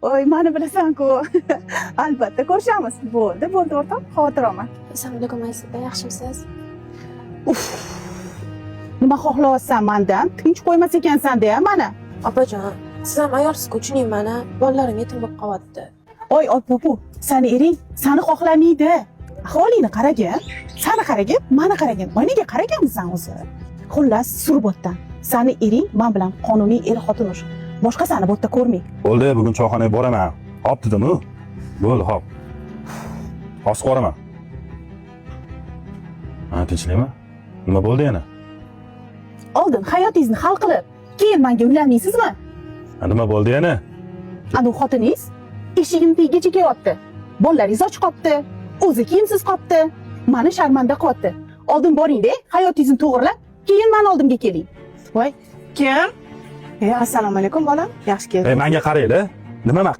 Oy, meni bilasan-ku. Albatta ko'rishamiz. Bo'ldi, o'rtoq, xavotir olma. Assalomu alaykum Aysida, yaxshimisiz? Nima xohlayapsan mendan? Tinch qo'ymas ekansan-da mana. Opajon, siz ham ayolsiz-ku, tushuning meni. Bolalarim yetim bo'lib qolyapti. Oy, Opa-bu, sani ering sani xohlamaydi. Ahvolingni qaragin. Sani qaragin, meni qaragin. Voy, nega qaraganmisan o'zi? Xullas, Surbotdan. Sani ering men bilan qonuniy er-xotin urush. Boshqasini bu yerda ko'rmang. Bo'ldi, bugun choyxonaga boraman. Hop dedimi? Bo'ldi, hop. Hozir qoraman. Ha, tinchlikmi? Nima bo'ldi yana? Oldin hayotingizni hal qilib, keyin menga uylanmaysizmi? Nima bo'ldi yana? Anu xotiningiz eshigim tegigacha kelyapti. Bolalaringiz och qolibdi. O'zi kiyimsiz qolibdi. Meni sharmanda qilyapti. Oldin boring-da, hayotingizni to'g'rilab, keyin men oldimga keling. Voy, kim? Assalomu alaykum bolam. Yaxshi keldingiz. Menga qarang-da. Nima men